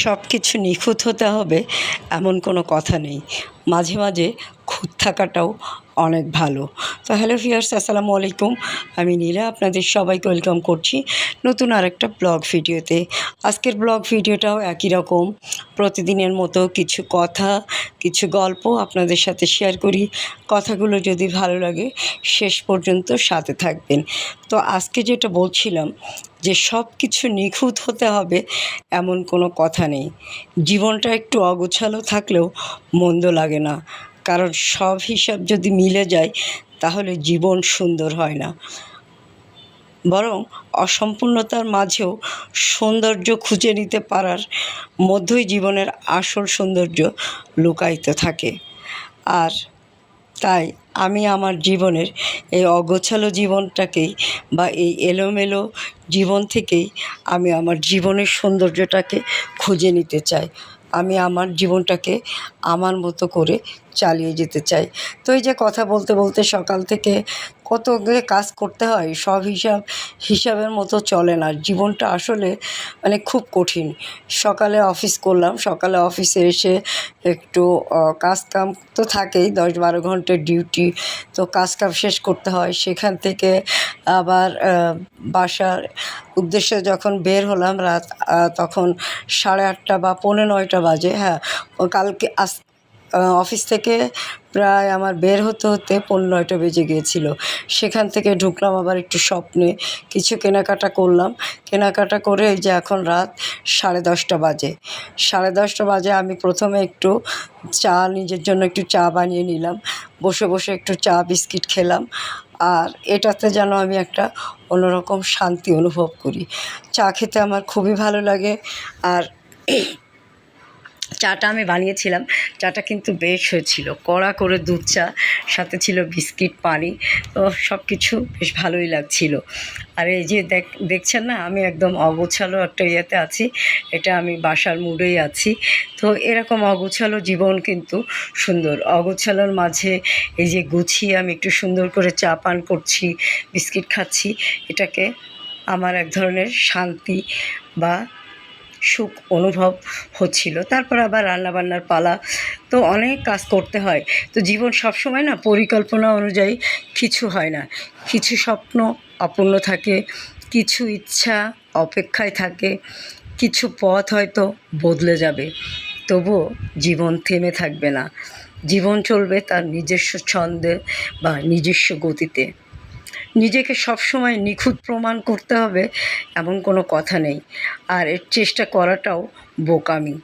সব কিছু নিখুঁত হতে হবে এমন কোনো কথা নেই। মাঝে মাঝে খুঁত থাকাটাও অনেক ভালো। তো হ্যালো ভিউয়ার্স, আসসালামু আলাইকুম। আমি নীলা আপনাদের সবাইকে ওয়েলকাম করছি নতুন আরেকটা ব্লগ ভিডিওতে। আজকের ব্লগ ভিডিওটাও একই রকম, প্রতিদিনের মতো কিছু কথা, কিছু গল্প আপনাদের সাথে শেয়ার করি। কথাগুলো যদি ভালো লাগে শেষ পর্যন্ত সাথে থাকবেন। তো আজকে যেটা বলছিলাম যে সব কিছু নিখুঁত হতে হবে এমন কোনো কথা নেই। জীবনটা একটু অগোছালো থাকলেও মন্দ লাগে না, কারণ সব হিসাব যদি মিলে যায় তাহলে জীবন সুন্দর হয় না, বরং অসম্পূর্ণতার মাঝেও সৌন্দর্য খুঁজে নিতে পারার মধ্যই জীবনের আসল সৌন্দর্য লুকায়িত থাকে। আর তাই আমি আমার জীবনের এই অগোছালো জীবনটাকেই বা এই এলোমেলো জীবন থেকেই আমি আমার জীবনের সৌন্দর্যটাকে খুঁজে নিতে চাই। আমি আমার জীবনটাকে আমার মতো করে চালিয়ে যেতে চাই। তো এই যে কথা বলতে বলতে সকাল থেকে কত কাজ করতে হয়, সব হিসাবের মতো চলে না। জীবনটা আসলে খুব কঠিন। সকালে অফিস করলাম, সকালে অফিসে এসে একটু কাজ কাম তো থাকেই, 10-12 ঘন্টার ডিউটি, তো কাজ কাম শেষ করতে হয়। সেখান থেকে আবার বাসার উদ্দেশ্যে যখন বের হলাম রাত তখন 8:30 বা 8:45 বাজে। হ্যাঁ, কালকে অফিস থেকে প্রায় আমার বের হতে হতে 9:15 বেজে গিয়েছিল। সেখান থেকে ঢুকলাম আবার একটু স্বপ্নে, কিছু কেনাকাটা করলাম। কেনাকাটা করে এই যে এখন রাত 10:30 বাজে। 10:30 বাজে আমি প্রথমে একটু নিজের জন্য একটু চা বানিয়ে নিলাম। বসে বসে একটু চা বিস্কিট খেলাম। আর এটাতে যেন আমি একটা অন্যরকম শান্তি অনুভব করি। চা খেতে আমার খুবই ভালো লাগে। আর চাটা আমি বানিয়েছিলাম, চাটা কিন্তু বেশ হয়েছিল, কড়া করে দুধ চা, সাথে ছিল বিস্কিট, পানি, তো সব কিছু বেশ ভালোই লাগছিল। আর এই যে দেখছেন না, আমি একদম অগোছালো একটা ইয়েতে আছি, এটা আমি বাসার মুডেই আছি। তো এরকম অগোছালো জীবন কিন্তু সুন্দর। অগোছালোর মাঝে এই যে গুছিয়ে আমি একটু সুন্দর করে চা পান করছি, বিস্কিট খাচ্ছি, এটাকে আমার এক ধরনের শান্তি বা সুখ অনুভব হচ্ছিল। তারপর আবার রান্নাবান্নার পালা, তো অনেক কাজ করতে হয়। তো জীবন সবসময় না পরিকল্পনা অনুযায়ী কিছু হয় না। কিছু স্বপ্ন অপূর্ণ থাকে, কিছু ইচ্ছা অপেক্ষায় থাকে, কিছু পথ হয়তো বদলে যাবে, তবুও জীবন থেমে থাকবে না। জীবন চলবে তার নিজস্ব ছন্দে বা নিজস্ব গতিতে। নিজেকে সবসময় নিখুঁত প্রমাণ করতে হবে এমন কোনো কথা নেই, আর এর চেষ্টা করাটাও বোকামি।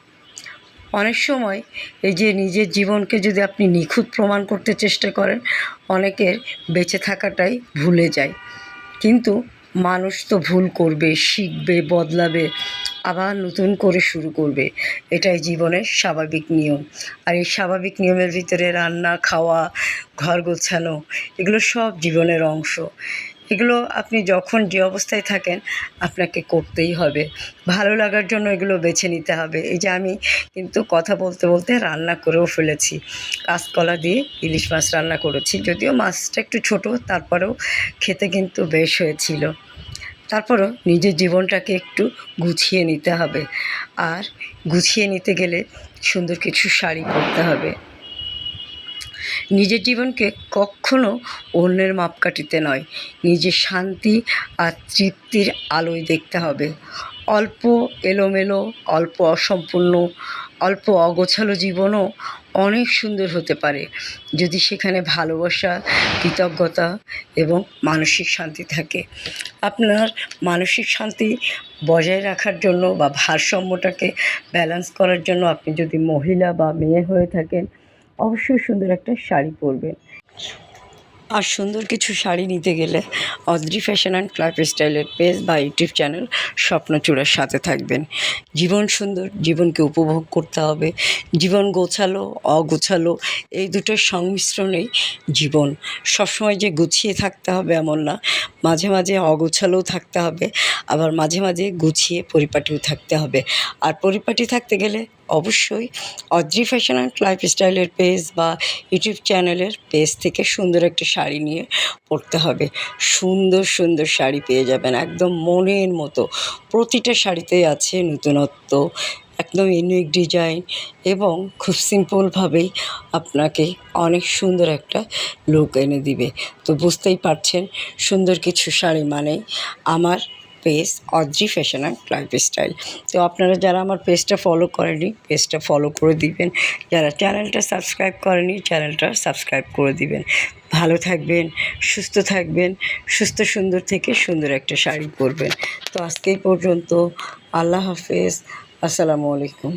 অনেক সময় এই যে নিজের জীবনকে যদি আপনি নিখুঁত প্রমাণ করতে চেষ্টা করেন, অনেকের বেঁচে থাকাটাই ভুলে যায়। কিন্তু মানুষ তো ভুল করবে, শিখবে, বদলাবে, আবার নতুন করে শুরু করবে। এটাই জীবনের স্বাভাবিক নিয়ম। আর এই স্বাভাবিক নিয়মের ভিতরে রান্না, খাওয়া, ঘর গোছানো, এগুলো সব জীবনের অংশ। এগুলো আপনি যখন যে অবস্থায় থাকেন আপনাকে করতেই হবে। ভালো লাগার জন্য এগুলো বেছে নিতে হবে। এই যে আমি কিন্তু কথা বলতে বলতে রান্না করেও ফেলেছি। কাঁচকলা দিয়ে ইলিশ মাছ রান্না করেছি, যদিও মাছটা একটু ছোটো, তারপরেও খেতে কিন্তু বেশ হয়েছিল। তারপরও নিজের জীবনটাকে একটু গুছিয়ে নিতে হবে। আর গুছিয়ে নিতে গেলে সুন্দর কিছু শাড়ি পরতে হবে। নিজের জীবনকে কখনো অন্যের মাপকাঠিতে নয়, নিজের শান্তি আর তৃপ্তির আলোয় দেখতে হবে। অল্প এলোমেলো, অল্প অসম্পূর্ণ, অল্প অগোছালো জীবনও অনেক সুন্দর হতে পারে, যদি সেখানে ভালোবাসা, কৃতজ্ঞতা এবং মানসিক শান্তি থাকে। আপনার মানসিক শান্তি বজায় রাখার জন্য বা ভারসাম্যটাকে ব্যালেন্স করার জন্য আপনি যদি মহিলা বা মেয়ে হয়ে থাকেন, অবশ্যই সুন্দর একটা শাড়ি পরবেন। আর সুন্দর কিছু শাড়ি নিতে গেলে অদ্রি ফ্যাশন অ্যান্ড লাইফস্টাইলের পেজ বা ইউটিউব চ্যানেল স্বপ্নচূড়ার সাথে থাকবেন। জীবন সুন্দর, জীবনকে উপভোগ করতে হবে। জীবন গোছালো, অগোছালো, এই দুটোর সংমিশ্রণেই জীবন। সবসময় যে গুছিয়ে থাকতে হবে এমন না, মাঝে মাঝে অগোছালোও থাকতে হবে, আবার মাঝে মাঝে গুছিয়ে পরিপাটিও থাকতে হবে। আর পরিপাটি থাকতে গেলে অবশ্যই অদ্রি ফ্যাশন অ্যান্ড লাইফস্টাইলের পেজ বা ইউটিউব চ্যানেলের পেজ থেকে সুন্দর একটা শাড়ি নিয়ে পরতে হবে। সুন্দর সুন্দর শাড়ি পেয়ে যাবেন একদম মনের মতো। প্রতিটা শাড়িতেই আছে নতুনত্ব একদম ইউনিক ডিজাইন এবং খুব সিম্পলভাবেই আপনাকে অনেক সুন্দর একটা লুক এনে দিবে। তো বুঝতেই পারছেন সুন্দর কিছু শাড়ি মানেই আমার page Adri fashion and lifestyle. তো আপনারা যারা আমার পেজটা ফলো করেনি পেজটা ফলো করে দিবেন, যারা চ্যানেলটা সাবস্ক্রাইব করেনি চ্যানেলটা সাবস্ক্রাইব করে দিবেন। ভালো থাকবেন, সুস্থ থাকবেন, সুস্থ সুন্দর থেকে সুন্দর একটা শাড়ি পরবেন। তো আজকে এই পর্যন্ত। আল্লাহ হাফেজ। আসসালামু আলাইকুম।